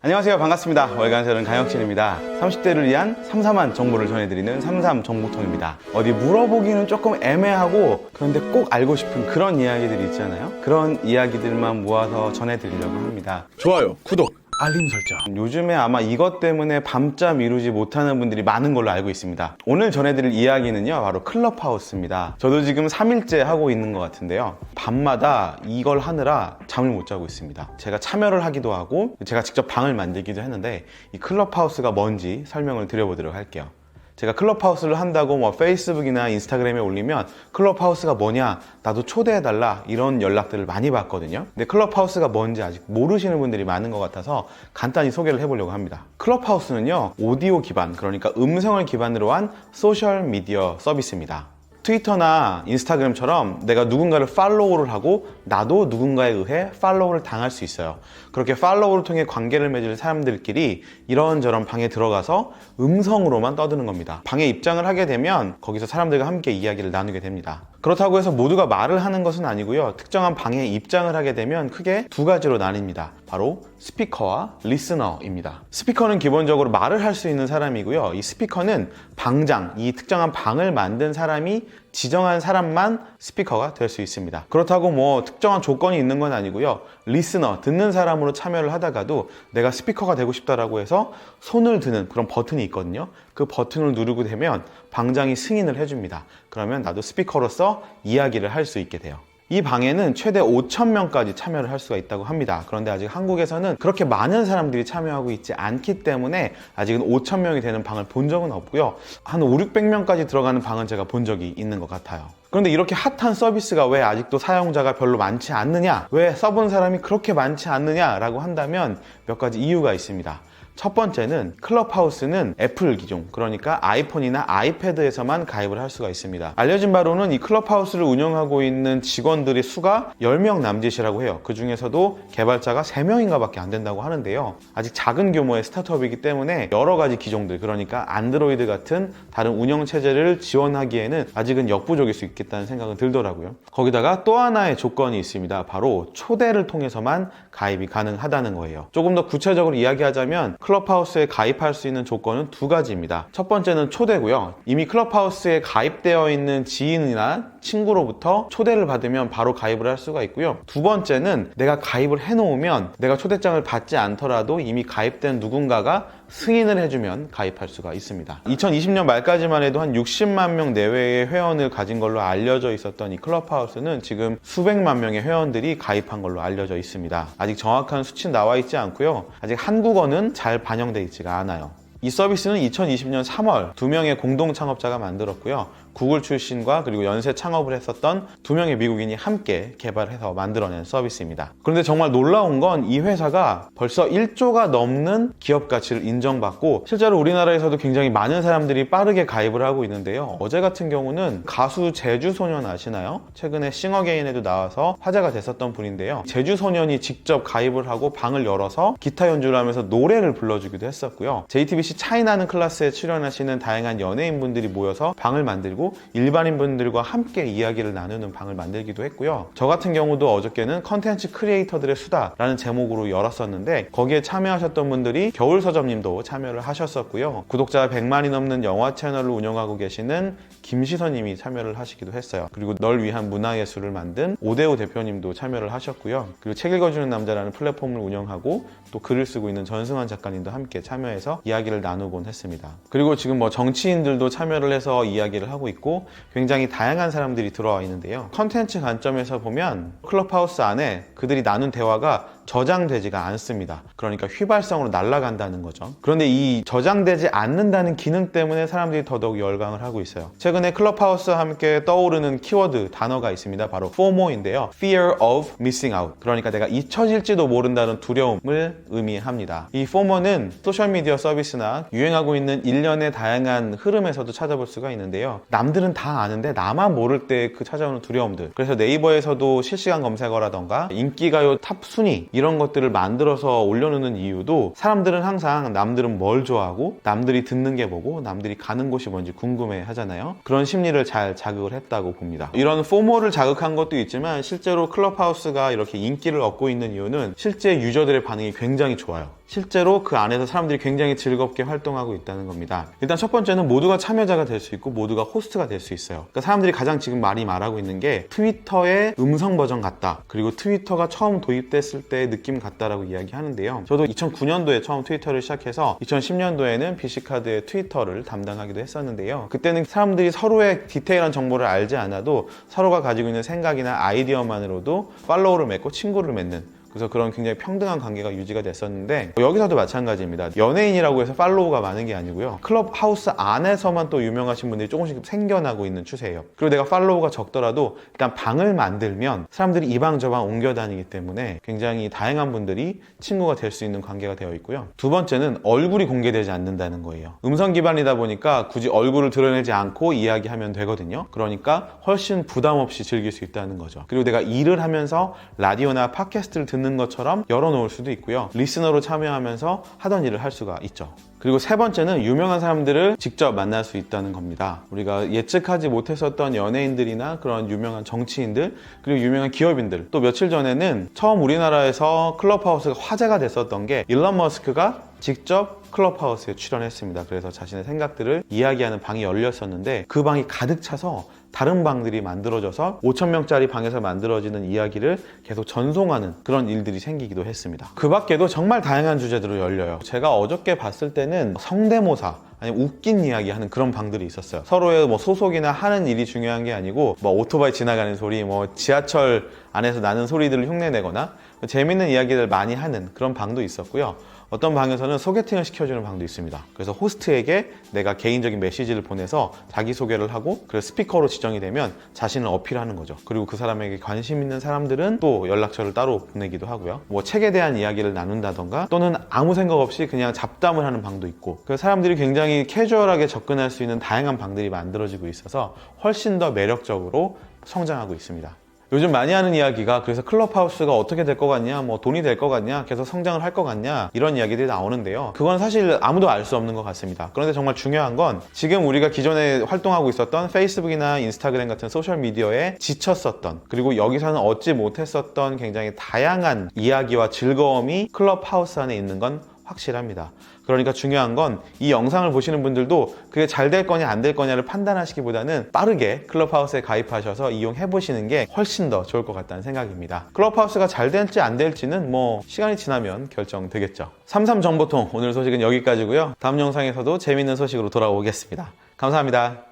안녕하세요. 반갑습니다. 월간 저는 강혁진입니다. 30대를 위한 삼삼한 정보를 전해드리는 삼삼정보통입니다. 어디 물어보기는 조금 애매하고 그런데 꼭 알고 싶은 그런 이야기들이 있잖아요. 그런 이야기들만 모아서 전해드리려고 합니다. 좋아요, 구독, 알림 설정. 요즘에 아마 이것 때문에 밤잠 이루지 못하는 분들이 많은 걸로 알고 있습니다. 오늘 전해드릴 이야기는요, 바로 클럽하우스입니다. 저도 지금 3일째 하고 있는 것 같은데요. 밤마다 이걸 하느라 잠을 못 자고 있습니다. 제가 참여를 하기도 하고 제가 직접 방을 만들기도 했는데, 이 클럽하우스가 뭔지 설명을 드려보도록 할게요. 제가 클럽하우스를 한다고 뭐 페이스북이나 인스타그램에 올리면 클럽하우스가 뭐냐, 나도 초대해달라, 이런 연락들을 많이 받거든요. 근데 클럽하우스가 뭔지 아직 모르시는 분들이 많은 것 같아서 간단히 소개를 해보려고 합니다. 클럽하우스는요, 오디오 기반, 그러니까 음성을 기반으로 한 소셜 미디어 서비스입니다. 트위터나 인스타그램처럼 내가 누군가를 팔로우를 하고 나도 누군가에 의해 팔로우를 당할 수 있어요. 그렇게 팔로우를 통해 관계를 맺을 사람들끼리 이런저런 방에 들어가서 음성으로만 떠드는 겁니다. 방에 입장을 하게 되면 거기서 사람들과 함께 이야기를 나누게 됩니다. 그렇다고 해서 모두가 말을 하는 것은 아니고요. 특정한 방에 입장을 하게 되면 크게 두 가지로 나뉩니다. 바로 스피커와 리스너입니다. 스피커는 기본적으로 말을 할 수 있는 사람이고요. 이 스피커는 방장, 이 특정한 방을 만든 사람이 지정한 사람만 스피커가 될 수 있습니다. 그렇다고 뭐 특정한 조건이 있는 건 아니고요. 리스너, 듣는 사람으로 참여를 하다가도 내가 스피커가 되고 싶다라고 해서 손을 드는 그런 버튼이 있거든요. 그 버튼을 누르게 되면 방장이 승인을 해줍니다. 그러면 나도 스피커로서 이야기를 할 수 있게 돼요. 이 방에는 최대 5,000명까지 참여를 할 수가 있다고 합니다. 그런데 아직 한국에서는 그렇게 많은 사람들이 참여하고 있지 않기 때문에 아직은 5,000명이 되는 방을 본 적은 없고요. 한 5, 600명까지 들어가는 방은 제가 본 적이 있는 것 같아요. 그런데 이렇게 핫한 서비스가 왜 아직도 사용자가 별로 많지 않느냐, 왜 써본 사람이 그렇게 많지 않느냐라고 한다면 몇 가지 이유가 있습니다. 첫 번째는 클럽하우스는 애플 기종, 그러니까 아이폰이나 아이패드에서만 가입을 할 수가 있습니다. 알려진 바로는 이 클럽하우스를 운영하고 있는 직원들의 수가 10명 남짓이라고 해요. 그 중에서도 개발자가 3명인가 밖에 안 된다고 하는데요. 아직 작은 규모의 스타트업이기 때문에 여러 가지 기종들, 그러니까 안드로이드 같은 다른 운영체제를 지원하기에는 아직은 역부족일 수 있겠다는 생각은 들더라고요. 거기다가 또 하나의 조건이 있습니다. 바로 초대를 통해서만 가입이 가능하다는 거예요. 조금 더 구체적으로 이야기하자면 클럽하우스에 가입할 수 있는 조건은 두 가지입니다. 첫 번째는 초대고요. 이미 클럽하우스에 가입되어 있는 지인이나 친구로부터 초대를 받으면 바로 가입을 할 수가 있고요. 두 번째는 내가 가입을 해놓으면 내가 초대장을 받지 않더라도 이미 가입된 누군가가 승인을 해주면 가입할 수가 있습니다. 2020년 말까지만 해도 한 60만 명 내외의 회원을 가진 걸로 알려져 있었던 이 클럽하우스는 지금 수백만 명의 회원들이 가입한 걸로 알려져 있습니다. 아직 정확한 수치는 나와 있지 않고요. 아직 한국어는 잘 반영되어 있지가 않아요. 이 서비스는 2020년 3월 2명의 공동 창업자가 만들었고요. 구글 출신과 그리고 연쇄 창업을 했었던 2명의 미국인이 함께 개발해서 만들어낸 서비스입니다. 그런데 정말 놀라운 건 이 회사가 벌써 1조가 넘는 기업 가치를 인정받고 실제로 우리나라에서도 굉장히 많은 사람들이 빠르게 가입을 하고 있는데요. 어제 같은 경우는 가수 제주소년 아시나요? 최근에 싱어게인에도 나와서 화제가 됐었던 분인데요. 제주소년이 직접 가입을 하고 방을 열어서 기타 연주를 하면서 노래를 불러주기도 했었고요. JTBC 차이나는 클래스에 출연하시는 다양한 연예인분들이 모여서 방을 만들고 일반인분들과 함께 이야기를 나누는 방을 만들기도 했고요. 저 같은 경우도 어저께는 컨텐츠 크리에이터들의 수다라는 제목으로 열었었는데 거기에 참여하셨던 분들이 겨울서점님도 참여를 하셨었고요. 구독자가 100만이 넘는 영화 채널을 운영하고 계시는 김시선님이 참여를 하시기도 했어요. 그리고 널 위한 문화예술을 만든 오대호 대표님도 참여를 하셨고요. 그리고 책 읽어주는 남자라는 플랫폼을 운영하고 또 글을 쓰고 있는 전승환 작가님도 함께 참여해서 이야기를 나누곤 했습니다. 그리고 지금 뭐 정치인들도 참여를 해서 이야기를 하고 있고 굉장히 다양한 사람들이 들어와 있는데요. 컨텐츠 관점에서 보면 클럽하우스 안에 그들이 나눈 대화가 저장되지가 않습니다. 그러니까 휘발성으로 날아간다는 거죠. 그런데 이 저장되지 않는다는 기능 때문에 사람들이 더더욱 열광을 하고 있어요. 최근에 클럽하우스와 함께 떠오르는 키워드 단어가 있습니다. 바로 FOMO인데요. Fear of Missing Out. 그러니까 내가 잊혀질지도 모른다는 두려움을 의미합니다. 이 FOMO는 소셜미디어 서비스나 유행하고 있는 일련의 다양한 흐름에서도 찾아볼 수가 있는데요. 남들은 다 아는데 나만 모를 때 그 찾아오는 두려움들. 그래서 네이버에서도 실시간 검색어라던가 인기가요 탑 순위 이런 것들을 만들어서 올려놓는 이유도 사람들은 항상 남들은 뭘 좋아하고 남들이 듣는 게 뭐고 남들이 가는 곳이 뭔지 궁금해 하잖아요. 그런 심리를 잘 자극을 했다고 봅니다. 이런 포모를 자극한 것도 있지만 실제로 클럽하우스가 이렇게 인기를 얻고 있는 이유는 실제 유저들의 반응이 굉장히 좋아요. 실제로 그 안에서 사람들이 굉장히 즐겁게 활동하고 있다는 겁니다. 일단 첫 번째는 모두가 참여자가 될 수 있고 모두가 호스트가 될 수 있어요. 그러니까 사람들이 가장 지금 많이 말하고 있는 게 트위터의 음성 버전 같다. 그리고 트위터가 처음 도입됐을 때의 느낌 같다라고 이야기하는데요. 저도 2009년도에 처음 트위터를 시작해서 2010년도에는 PC카드의 트위터를 담당하기도 했었는데요. 그때는 사람들이 서로의 디테일한 정보를 알지 않아도 서로가 가지고 있는 생각이나 아이디어만으로도 팔로우를 맺고 친구를 맺는, 그래서 그런 굉장히 평등한 관계가 유지가 됐었는데 여기서도 마찬가지입니다. 연예인이라고 해서 팔로우가 많은 게 아니고요. 클럽하우스 안에서만 또 유명하신 분들이 조금씩 생겨나고 있는 추세예요. 그리고 내가 팔로우가 적더라도 일단 방을 만들면 사람들이 이 방 저 방 옮겨 다니기 때문에 굉장히 다양한 분들이 친구가 될 수 있는 관계가 되어 있고요. 두 번째는 얼굴이 공개되지 않는다는 거예요. 음성 기반이다 보니까 굳이 얼굴을 드러내지 않고 이야기하면 되거든요. 그러니까 훨씬 부담 없이 즐길 수 있다는 거죠. 그리고 내가 일을 하면서 라디오나 팟캐스트를 듣는 것처럼 열어놓을 수도 있고요. 리스너로 참여하면서 하던 일을 할 수가 있죠. 그리고 세 번째는 유명한 사람들을 직접 만날 수 있다는 겁니다. 우리가 예측하지 못했었던 연예인들이나 그런 유명한 정치인들, 그리고 유명한 기업인들, 또 며칠 전에는 처음 우리나라에서 클럽하우스가 화제가 됐었던 게 일론 머스크가 직접 클럽하우스에 출연했습니다. 그래서 자신의 생각들을 이야기하는 방이 열렸었는데 그 방이 가득 차서 다른 방들이 만들어져서 5,000명짜리 방에서 만들어지는 이야기를 계속 전송하는 그런 일들이 생기기도 했습니다. 그 밖에도 정말 다양한 주제들로 열려요. 제가 어저께 봤을 때는 성대모사, 아니면 웃긴 이야기 하는 그런 방들이 있었어요. 서로의 뭐 소속이나 하는 일이 중요한 게 아니고 뭐 오토바이 지나가는 소리, 뭐 지하철 안에서 나는 소리들을 흉내내거나 재밌는 이야기를 많이 하는 그런 방도 있었고요. 어떤 방에서는 소개팅을 시켜주는 방도 있습니다. 그래서 호스트에게 내가 개인적인 메시지를 보내서 자기소개를 하고 그래서 스피커로 지정이 되면 자신을 어필하는 거죠. 그리고 그 사람에게 관심 있는 사람들은 또 연락처를 따로 보내기도 하고요. 뭐 책에 대한 이야기를 나눈다던가 또는 아무 생각 없이 그냥 잡담을 하는 방도 있고, 그 사람들이 굉장히 캐주얼하게 접근할 수 있는 다양한 방들이 만들어지고 있어서 훨씬 더 매력적으로 성장하고 있습니다. 요즘 많이 하는 이야기가 그래서 클럽하우스가 어떻게 될 것 같냐, 뭐 돈이 될 것 같냐, 계속 성장을 할 것 같냐, 이런 이야기들이 나오는데요. 그건 사실 아무도 알 수 없는 것 같습니다. 그런데 정말 중요한 건 지금 우리가 기존에 활동하고 있었던 페이스북이나 인스타그램 같은 소셜미디어에 지쳤었던, 그리고 여기서는 얻지 못했었던 굉장히 다양한 이야기와 즐거움이 클럽하우스 안에 있는 건 확실합니다. 그러니까 중요한 건 이 영상을 보시는 분들도 그게 잘 될 거냐 안 될 거냐를 판단하시기보다는 빠르게 클럽하우스에 가입하셔서 이용해 보시는 게 훨씬 더 좋을 것 같다는 생각입니다. 클럽하우스가 잘 될지 안 될지는 뭐 시간이 지나면 결정되겠죠. 33정보통 오늘 소식은 여기까지고요. 다음 영상에서도 재밌는 소식으로 돌아오겠습니다. 감사합니다.